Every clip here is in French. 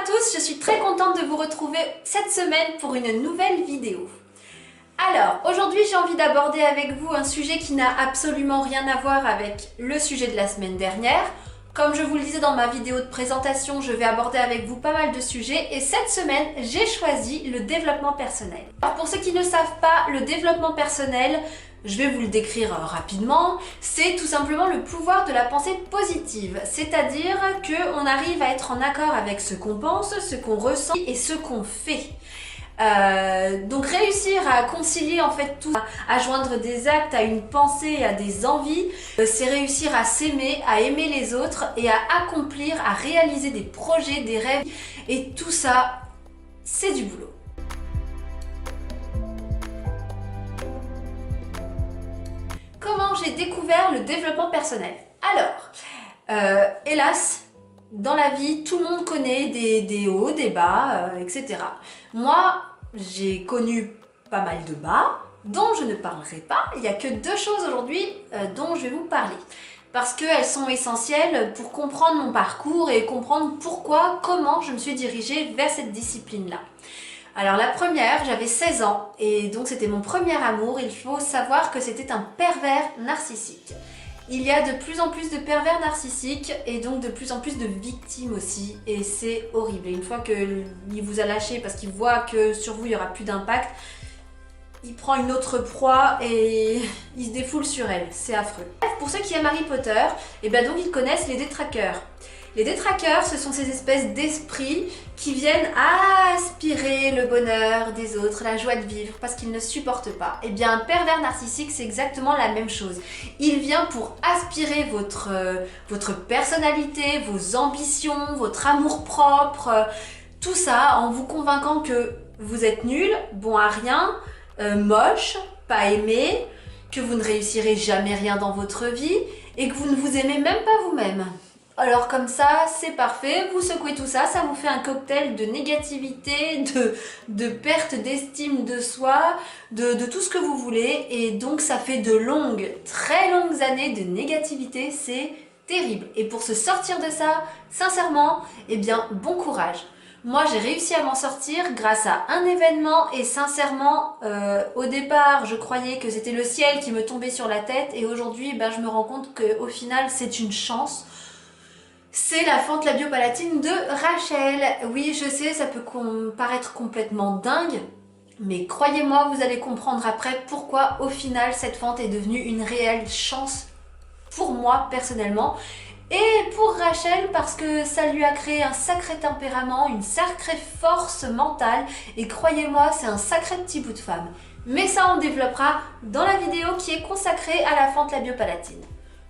tous, je suis très contente de vous retrouver cette semaine pour une nouvelle vidéo. Alors, aujourd'hui j'ai envie d'aborder avec vous un sujet qui n'a absolument rien à voir avec le sujet de la semaine dernière. Comme je vous le disais dans ma vidéo de présentation, je vais aborder avec vous pas mal de sujets et cette semaine, j'ai choisi le développement personnel. Alors pour ceux qui ne savent pas, le développement personnel, je vais vous le décrire rapidement, c'est tout simplement le pouvoir de la pensée positive, c'est-à-dire qu'on arrive à être en accord avec ce qu'on pense, ce qu'on ressent et ce qu'on fait. Donc réussir à concilier en fait tout, à joindre des actes à une pensée, à des envies, c'est réussir à s'aimer, à aimer les autres et à accomplir, à réaliser des projets, des rêves et tout ça, c'est du boulot. Comment j'ai découvert le développement personnel? Alors, hélas, dans la vie, tout le monde connaît des hauts, des bas, etc. Moi, j'ai connu pas mal de bas, dont je ne parlerai pas. Il n'y a que deux choses aujourd'hui dont je vais vous parler. Parce qu'elles sont essentielles pour comprendre mon parcours et comprendre pourquoi, comment je me suis dirigée vers cette discipline-là. Alors la première, j'avais 16 ans et donc c'était mon premier amour. Il faut savoir que c'était un pervers narcissique. Il y a de plus en plus de pervers narcissiques et donc de plus en plus de victimes aussi et c'est horrible. Et une fois qu'il vous a lâché parce qu'il voit que sur vous il n'y aura plus d'impact, il prend une autre proie et il se défoule sur elle. C'est affreux. Pour ceux qui aiment Harry Potter, et bien donc ils connaissent les détraqueurs. Les détraqueurs, ce sont ces espèces d'esprits qui viennent aspirer le bonheur des autres, la joie de vivre, parce qu'ils ne supportent pas. Et bien, un pervers narcissique, c'est exactement la même chose. Il vient pour aspirer votre personnalité, vos ambitions, votre amour-propre, tout ça en vous convainquant que vous êtes nul, bon à rien, moche, pas aimé, que vous ne réussirez jamais rien dans votre vie et que vous ne vous aimez même pas vous-même. Alors comme ça, c'est parfait, vous secouez tout ça, ça vous fait un cocktail de négativité, de perte d'estime de soi, de tout ce que vous voulez. Et donc ça fait de longues, très longues années de négativité, c'est terrible. Et pour se sortir de ça, sincèrement, eh bien bon courage. Moi j'ai réussi à m'en sortir grâce à un événement et sincèrement, au départ je croyais que c'était le ciel qui me tombait sur la tête et aujourd'hui ben, je me rends compte qu'au final c'est une chance. C'est la fente labiopalatine de Rachel. Oui, je sais, ça peut paraître complètement dingue, mais croyez-moi, vous allez comprendre après pourquoi au final cette fente est devenue une réelle chance pour moi personnellement et pour Rachel parce que ça lui a créé un sacré tempérament, une sacrée force mentale et croyez-moi, c'est un sacré petit bout de femme. Mais ça, on développera dans la vidéo qui est consacrée à la fente labiopalatine.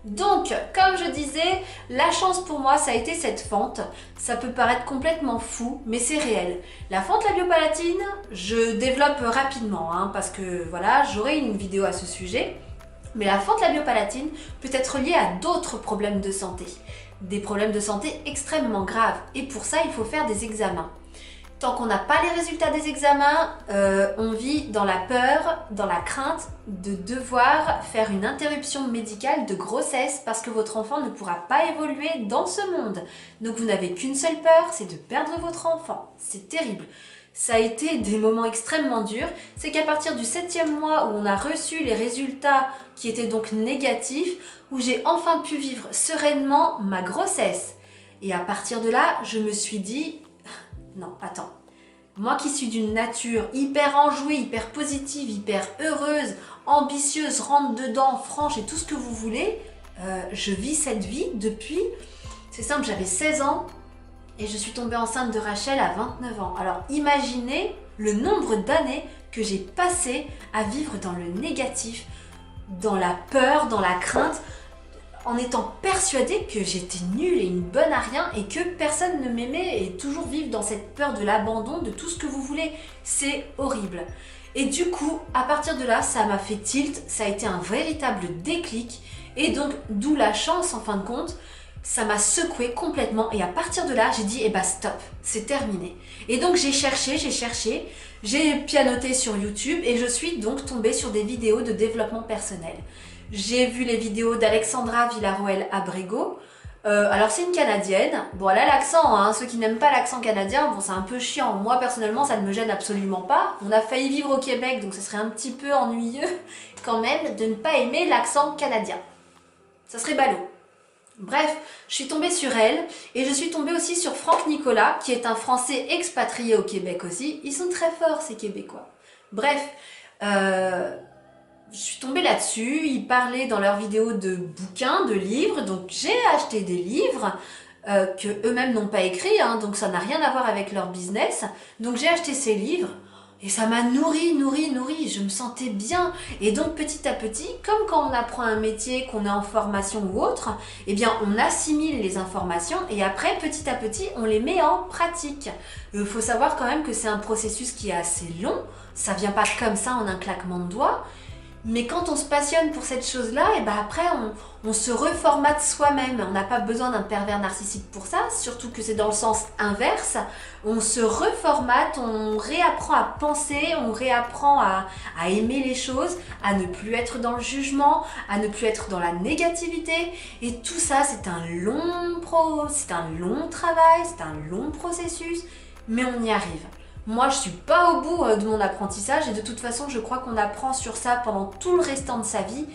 Donc, comme je disais, la chance pour moi, ça a été cette fente. Ça peut paraître complètement fou, mais c'est réel. La fente labiopalatine, je développe rapidement, parce que voilà, j'aurai une vidéo à ce sujet. Mais la fente labiopalatine peut être liée à d'autres problèmes de santé. Des problèmes de santé extrêmement graves. Et pour ça, il faut faire des examens. Tant qu'on n'a pas les résultats des examens, on vit dans la peur, dans la crainte de devoir faire une interruption médicale de grossesse parce que votre enfant ne pourra pas évoluer dans ce monde. Donc vous n'avez qu'une seule peur, c'est de perdre votre enfant. C'est terrible. Ça a été des moments extrêmement durs. C'est qu'à partir du 7e mois où on a reçu les résultats qui étaient donc négatifs, où j'ai enfin pu vivre sereinement ma grossesse. Et à partir de là, je me suis dit... Non, attends. Moi qui suis d'une nature hyper enjouée, hyper positive, hyper heureuse, ambitieuse, rentre dedans, franche et tout ce que vous voulez, je vis cette vie depuis, c'est simple, j'avais 16 ans et je suis tombée enceinte de Rachel à 29 ans. Alors imaginez le nombre d'années que j'ai passé à vivre dans le négatif, dans la peur, dans la crainte, en étant persuadée que j'étais nulle et une bonne à rien et que personne ne m'aimait et toujours vivre dans cette peur de l'abandon, de tout ce que vous voulez. C'est horrible. Et du coup, à partir de là, ça m'a fait tilt, ça a été un véritable déclic et donc d'où la chance en fin de compte, ça m'a secoué complètement et à partir de là, j'ai dit eh ben stop, c'est terminé. Et donc j'ai cherché, j'ai pianoté sur YouTube et je suis donc tombée sur des vidéos de développement personnel. J'ai vu les vidéos d'Alexandra Villarroel Abrego, Alors c'est une Canadienne. Bon, elle a l'accent, hein. Ceux qui n'aiment pas l'accent canadien, bon, c'est un peu chiant. Moi personnellement, ça ne me gêne absolument pas. On a failli vivre au Québec, donc ce serait un petit peu ennuyeux quand même de ne pas aimer l'accent canadien. Ça serait ballot. Bref, je suis tombée sur elle et je suis tombée aussi sur Franck Nicolas, qui est un Français expatrié au Québec aussi. Ils sont très forts, ces Québécois. Bref, je suis tombée là-dessus, ils parlaient dans leurs vidéos de bouquins, de livres, donc j'ai acheté des livres que eux-mêmes n'ont pas écrits, hein, donc ça n'a rien à voir avec leur business. Donc j'ai acheté ces livres et ça m'a nourri, je me sentais bien. Et donc petit à petit, comme quand on apprend un métier, qu'on est en formation ou autre, eh bien on assimile les informations et après petit à petit on les met en pratique. Il faut savoir quand même que c'est un processus qui est assez long, ça vient pas comme ça en un claquement de doigts. Mais quand on se passionne pour cette chose-là, et ben après on se reformate soi-même. On n'a pas besoin d'un pervers narcissique pour ça, surtout que c'est dans le sens inverse. On se reformate, on réapprend à penser, on réapprend à aimer les choses, à ne plus être dans le jugement, à ne plus être dans la négativité. Et tout ça, c'est un long travail, c'est un long processus, mais on y arrive. Moi, je suis pas au bout de mon apprentissage et de toute façon, je crois qu'on apprend sur ça pendant tout le restant de sa vie.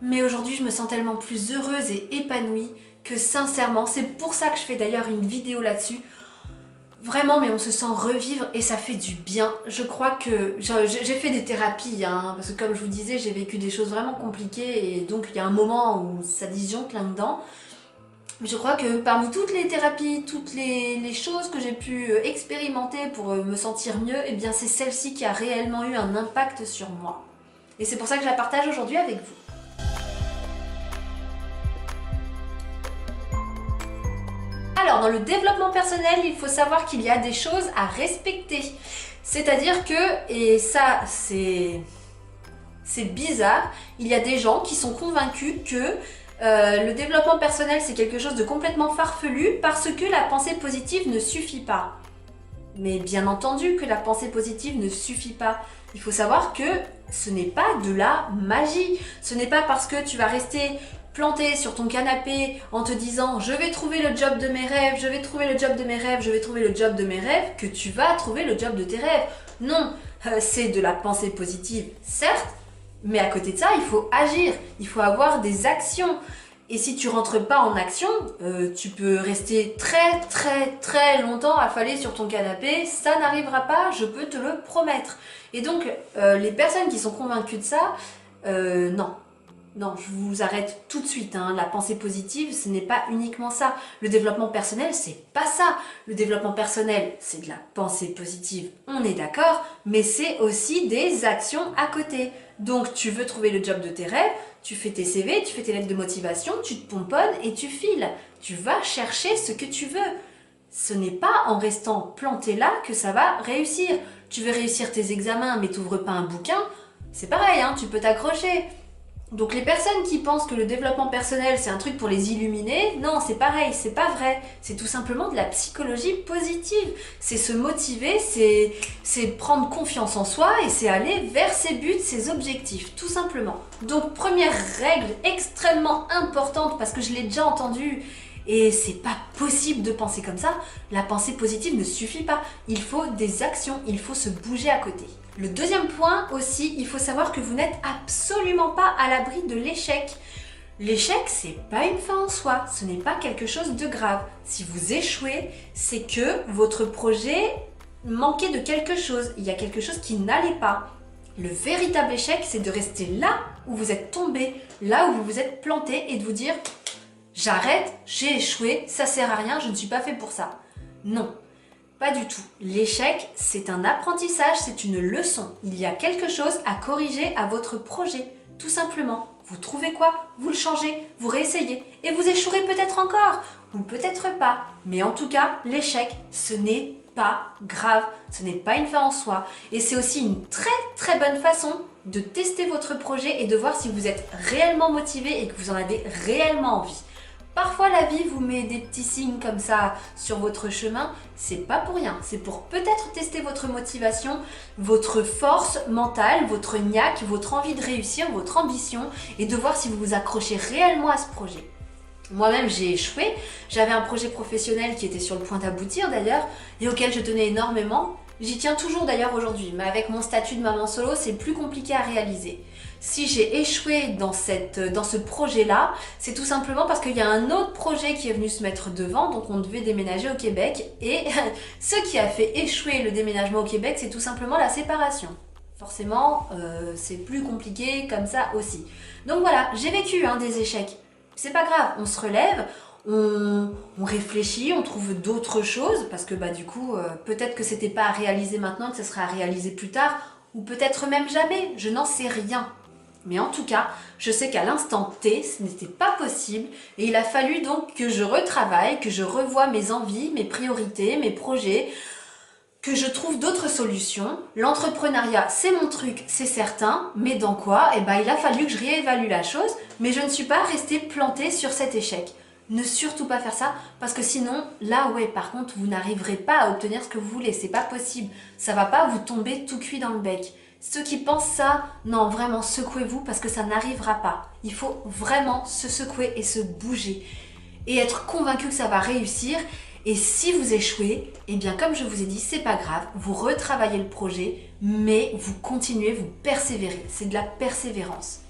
Mais aujourd'hui, je me sens tellement plus heureuse et épanouie que sincèrement, c'est pour ça que je fais d'ailleurs une vidéo là-dessus. Vraiment, mais on se sent revivre et ça fait du bien. Je crois que j'ai fait des thérapies, hein, parce que comme je vous disais, j'ai vécu des choses vraiment compliquées et donc il y a un moment où ça disjoncte là-dedans. Je crois que parmi toutes les thérapies, toutes les choses que j'ai pu expérimenter pour me sentir mieux, eh bien c'est celle-ci qui a réellement eu un impact sur moi. Et c'est pour ça que je la partage aujourd'hui avec vous. Alors, dans le développement personnel, il faut savoir qu'il y a des choses à respecter. C'est-à-dire que, et ça c'est bizarre, il y a des gens qui sont convaincus que le développement personnel, c'est quelque chose de complètement farfelu parce que la pensée positive ne suffit pas. Mais bien entendu que la pensée positive ne suffit pas. Il faut savoir que ce n'est pas de la magie. Ce n'est pas parce que tu vas rester planté sur ton canapé en te disant « je vais trouver le job de mes rêves, je vais trouver le job de mes rêves, je vais trouver le job de mes rêves » que tu vas trouver le job de tes rêves. Non, c'est de la pensée positive, certes, mais à côté de ça, il faut agir, il faut avoir des actions. Et si tu rentres pas en action, tu peux rester très longtemps affalé sur ton canapé, ça n'arrivera pas, je peux te le promettre. Et donc, les personnes qui sont convaincues de ça, non, je vous arrête tout de suite, hein. La pensée positive, ce n'est pas uniquement ça. Le développement personnel, c'est pas ça. Le développement personnel, c'est de la pensée positive, on est d'accord, mais c'est aussi des actions à côté. Donc, tu veux trouver le job de tes rêves, tu fais tes CV, tu fais tes lettres de motivation, tu te pomponnes et tu files. Tu vas chercher ce que tu veux. Ce n'est pas en restant planté là que ça va réussir. Tu veux réussir tes examens, mais tu n'ouvres pas un bouquin, c'est pareil, hein, tu peux t'accrocher. Donc les personnes qui pensent que le développement personnel c'est un truc pour les illuminer, non, c'est pareil, c'est pas vrai. C'est tout simplement de la psychologie positive. C'est se motiver, c'est prendre confiance en soi et c'est aller vers ses buts, ses objectifs, tout simplement. Donc première règle extrêmement importante parce que je l'ai déjà entendue et c'est pas possible de penser comme ça, la pensée positive ne suffit pas. Il faut des actions, il faut se bouger à côté. Le deuxième point aussi, il faut savoir que vous n'êtes absolument pas à l'abri de l'échec. L'échec, c'est pas une fin en soi, ce n'est pas quelque chose de grave. Si vous échouez, c'est que votre projet manquait de quelque chose, il y a quelque chose qui n'allait pas. Le véritable échec, c'est de rester là où vous êtes tombé, là où vous vous êtes planté et de vous dire « j'arrête, j'ai échoué, ça sert à rien, je ne suis pas fait pour ça ». Non. Pas du tout. L'échec, c'est un apprentissage, c'est une leçon. Il y a quelque chose à corriger à votre projet, tout simplement. Vous trouvez quoi? Vous le changez, vous réessayez et vous échouerez peut-être encore ou peut-être pas. Mais en tout cas, l'échec, ce n'est pas grave, ce n'est pas une fin en soi. Et c'est aussi une très bonne façon de tester votre projet et de voir si vous êtes réellement motivé et que vous en avez réellement envie. Parfois la vie vous met des petits signes comme ça sur votre chemin, c'est pas pour rien, c'est pour peut-être tester votre motivation, votre force mentale, votre niaque, votre envie de réussir, votre ambition et de voir si vous vous accrochez réellement à ce projet. Moi-même, j'ai échoué. J'avais un projet professionnel qui était sur le point d'aboutir d'ailleurs et auquel je tenais énormément. J'y tiens toujours d'ailleurs aujourd'hui, mais avec mon statut de maman solo, c'est plus compliqué à réaliser. Si j'ai échoué dans ce projet-là, c'est tout simplement parce qu'il y a un autre projet qui est venu se mettre devant, donc on devait déménager au Québec, et ce qui a fait échouer le déménagement au Québec, c'est tout simplement la séparation. Forcément, c'est plus compliqué comme ça aussi. Donc voilà, j'ai vécu des échecs. C'est pas grave, on se relève, on réfléchit, on trouve d'autres choses, parce que du coup, peut-être que c'était pas à réaliser maintenant, que ce sera à réaliser plus tard, ou peut-être même jamais, je n'en sais rien. Mais en tout cas, je sais qu'à l'instant T, ce n'était pas possible, et il a fallu donc que je retravaille, que je revoie mes envies, mes priorités, mes projets, que je trouve d'autres solutions. L'entrepreneuriat, c'est mon truc, c'est certain, mais dans quoi? Il a fallu que je réévalue la chose, mais je ne suis pas restée plantée sur cet échec. Ne surtout pas faire ça, parce que sinon, là ouais, par contre, vous n'arriverez pas à obtenir ce que vous voulez, c'est pas possible. Ça va pas vous tomber tout cuit dans le bec. Ceux qui pensent ça, non, vraiment, secouez-vous, parce que ça n'arrivera pas. Il faut vraiment se secouer et se bouger, et être convaincu que ça va réussir. Et si vous échouez, eh bien comme je vous ai dit, c'est pas grave, vous retravaillez le projet, mais vous continuez, vous persévérez. C'est de la persévérance.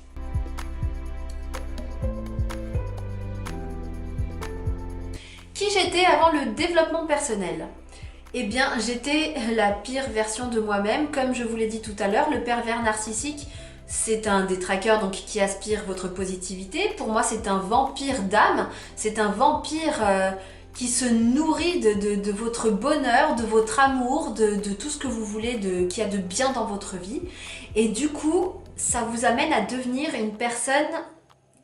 Qui j'étais avant le développement personnel? Eh bien, j'étais la pire version de moi-même. Comme je vous l'ai dit tout à l'heure, le pervers narcissique, c'est un détraqueur donc qui aspire votre positivité. Pour moi, c'est un vampire d'âme. C'est un vampire qui se nourrit de votre bonheur, de votre amour, de tout ce que vous voulez, qu'il y a de bien dans votre vie. Et du coup, ça vous amène à devenir une personne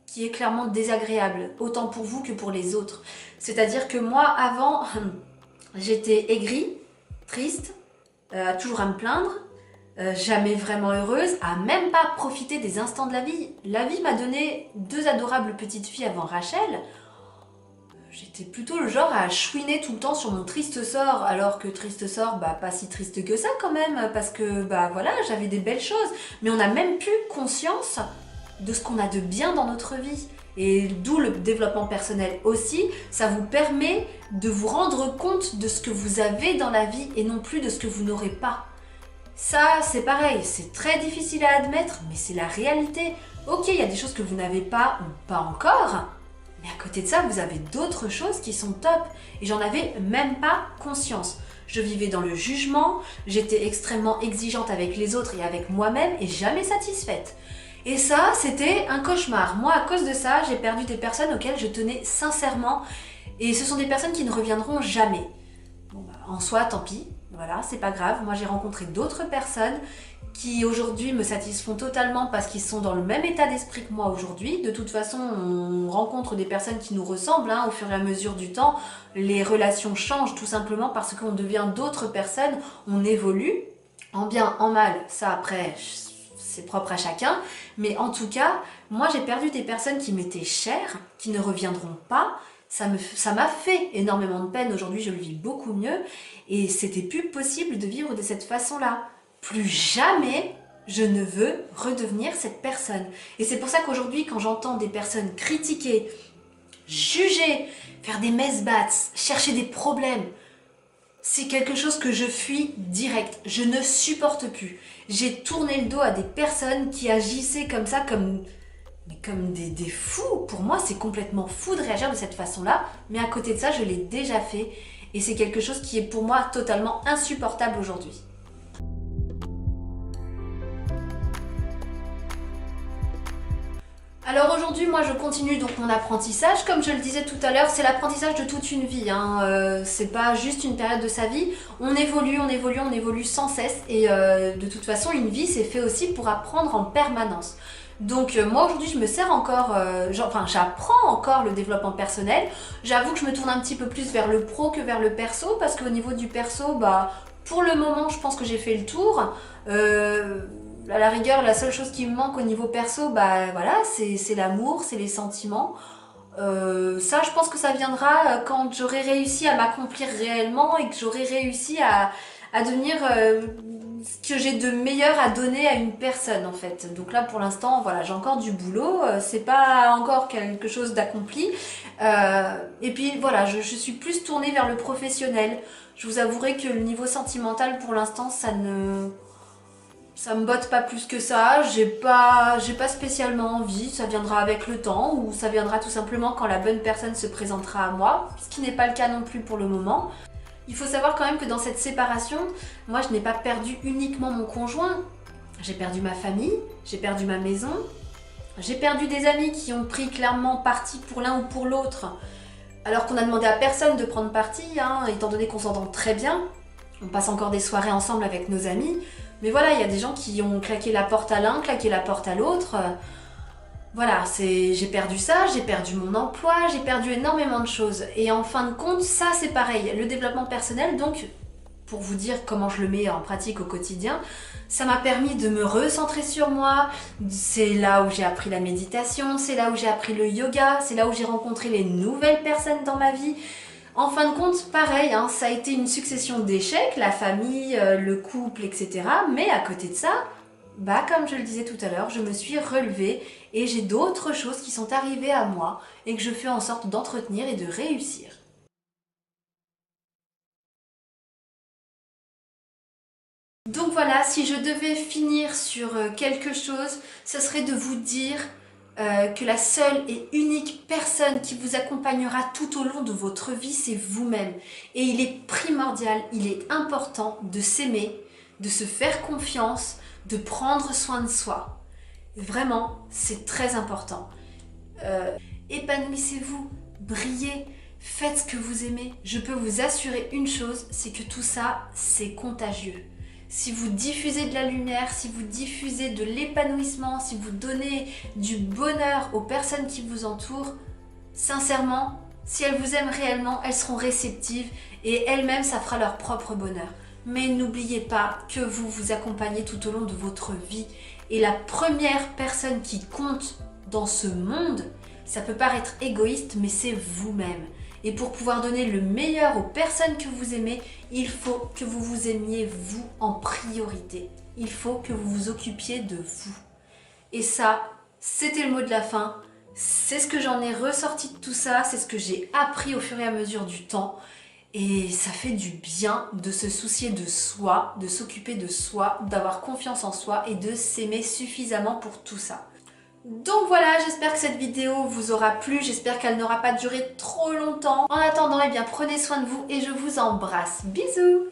qui est clairement désagréable, autant pour vous que pour les autres. C'est-à-dire que moi, avant, j'étais aigrie, triste, toujours à me plaindre, jamais vraiment heureuse, à même pas profiter des instants de la vie. La vie m'a donné 2 adorables petites filles avant Rachel. J'étais plutôt le genre à chouiner tout le temps sur mon triste sort, alors que triste sort, pas si triste que ça quand même, parce que voilà, j'avais des belles choses, mais on n'a même plus conscience de ce qu'on a de bien dans notre vie. Et d'où le développement personnel aussi, ça vous permet de vous rendre compte de ce que vous avez dans la vie et non plus de ce que vous n'aurez pas. Ça, c'est pareil, c'est très difficile à admettre, mais c'est la réalité. Ok, il y a des choses que vous n'avez pas ou pas encore, mais à côté de ça, vous avez d'autres choses qui sont top. Et j'en avais même pas conscience. Je vivais dans le jugement, j'étais extrêmement exigeante avec les autres et avec moi-même et jamais satisfaite. Et ça, c'était un cauchemar. Moi, à cause de ça, j'ai perdu des personnes auxquelles je tenais sincèrement. Et ce sont des personnes qui ne reviendront jamais. Bon, en soi, tant pis. Voilà, c'est pas grave. Moi, j'ai rencontré d'autres personnes qui aujourd'hui me satisfont totalement parce qu'ils sont dans le même état d'esprit que moi aujourd'hui. De toute façon, on rencontre des personnes qui nous ressemblent au fur et à mesure du temps. Les relations changent tout simplement parce qu'on devient d'autres personnes, on évolue, en bien, en mal. Ça, après, c'est propre à chacun. Mais en tout cas, moi, j'ai perdu des personnes qui m'étaient chères, qui ne reviendront pas. Ça m'a fait énormément de peine. Aujourd'hui, je le vis beaucoup mieux. Et c'était plus possible de vivre de cette façon-là. Plus jamais je ne veux redevenir cette personne. Et c'est pour ça qu'aujourd'hui, quand j'entends des personnes critiquer, juger, faire des mess-bats, chercher des problèmes, c'est quelque chose que je fuis direct. Je ne supporte plus. J'ai tourné le dos à des personnes qui agissaient comme ça, comme des fous. Pour moi, c'est complètement fou de réagir de cette façon-là. Mais à côté de ça, je l'ai déjà fait. Et c'est quelque chose qui est pour moi totalement insupportable aujourd'hui. Alors aujourd'hui, moi je continue donc mon apprentissage. Comme je le disais tout à l'heure, c'est l'apprentissage de toute une vie. C'est pas juste une période de sa vie. On évolue, on évolue, on évolue sans cesse. Et de toute façon, une vie, c'est fait aussi pour apprendre en permanence. Donc moi aujourd'hui, je me sers encore, j'apprends encore le développement personnel. J'avoue que je me tourne un petit peu plus vers le pro que vers le perso. Parce qu'au niveau du perso, pour le moment, je pense que j'ai fait le tour. À la rigueur, la seule chose qui me manque au niveau perso, voilà, c'est l'amour, c'est les sentiments. Ça, je pense que ça viendra quand j'aurai réussi à m'accomplir réellement et que j'aurai réussi à devenir ce que j'ai de meilleur à donner à une personne en fait. Donc là pour l'instant, voilà, j'ai encore du boulot, c'est pas encore quelque chose d'accompli. Et puis voilà, je suis plus tournée vers le professionnel. Je vous avouerai que le niveau sentimental pour l'instant, ça me botte pas plus que ça, j'ai pas spécialement envie, ça viendra avec le temps ou ça viendra tout simplement quand la bonne personne se présentera à moi, ce qui n'est pas le cas non plus pour le moment. Il faut savoir quand même que dans cette séparation, moi je n'ai pas perdu uniquement mon conjoint, j'ai perdu ma famille, j'ai perdu ma maison, j'ai perdu des amis qui ont pris clairement parti pour l'un ou pour l'autre, alors qu'on a demandé à personne de prendre parti, hein, étant donné qu'on s'entend très bien. On passe encore des soirées ensemble avec nos amis, mais voilà, il y a des gens qui ont claqué la porte à l'un, claqué la porte à l'autre. Voilà, j'ai perdu ça, j'ai perdu mon emploi, j'ai perdu énormément de choses. Et en fin de compte, ça c'est pareil. Le développement personnel, donc, pour vous dire comment je le mets en pratique au quotidien, ça m'a permis de me recentrer sur moi. C'est là où j'ai appris la méditation, c'est là où j'ai appris le yoga, c'est là où j'ai rencontré les nouvelles personnes dans ma vie. En fin de compte, pareil, hein, ça a été une succession d'échecs, la famille, le couple, etc. Mais à côté de ça, bah, comme je le disais tout à l'heure, je me suis relevée et j'ai d'autres choses qui sont arrivées à moi et que je fais en sorte d'entretenir et de réussir. Donc voilà, si je devais finir sur quelque chose, ce serait de vous dire que la seule et unique personne qui vous accompagnera tout au long de votre vie, c'est vous-même. Et il est primordial, il est important de s'aimer, de se faire confiance, de prendre soin de soi. Vraiment, c'est très important. Épanouissez-vous, brillez, faites ce que vous aimez. Je peux vous assurer une chose, c'est que tout ça, c'est contagieux. Si vous diffusez de la lumière, si vous diffusez de l'épanouissement, si vous donnez du bonheur aux personnes qui vous entourent, sincèrement, si elles vous aiment réellement, elles seront réceptives et elles-mêmes, ça fera leur propre bonheur. Mais n'oubliez pas que vous vous accompagnez tout au long de votre vie. Et la première personne qui compte dans ce monde, ça peut paraître égoïste, mais c'est vous-même. Et pour pouvoir donner le meilleur aux personnes que vous aimez, il faut que vous vous aimiez vous en priorité. Il faut que vous vous occupiez de vous. Et ça, c'était le mot de la fin. C'est ce que j'en ai ressorti de tout ça, c'est ce que j'ai appris au fur et à mesure du temps. Et ça fait du bien de se soucier de soi, de s'occuper de soi, d'avoir confiance en soi et de s'aimer suffisamment pour tout ça. Donc voilà, j'espère que cette vidéo vous aura plu, j'espère qu'elle n'aura pas duré trop longtemps. En attendant, eh bien, prenez soin de vous et je vous embrasse. Bisous!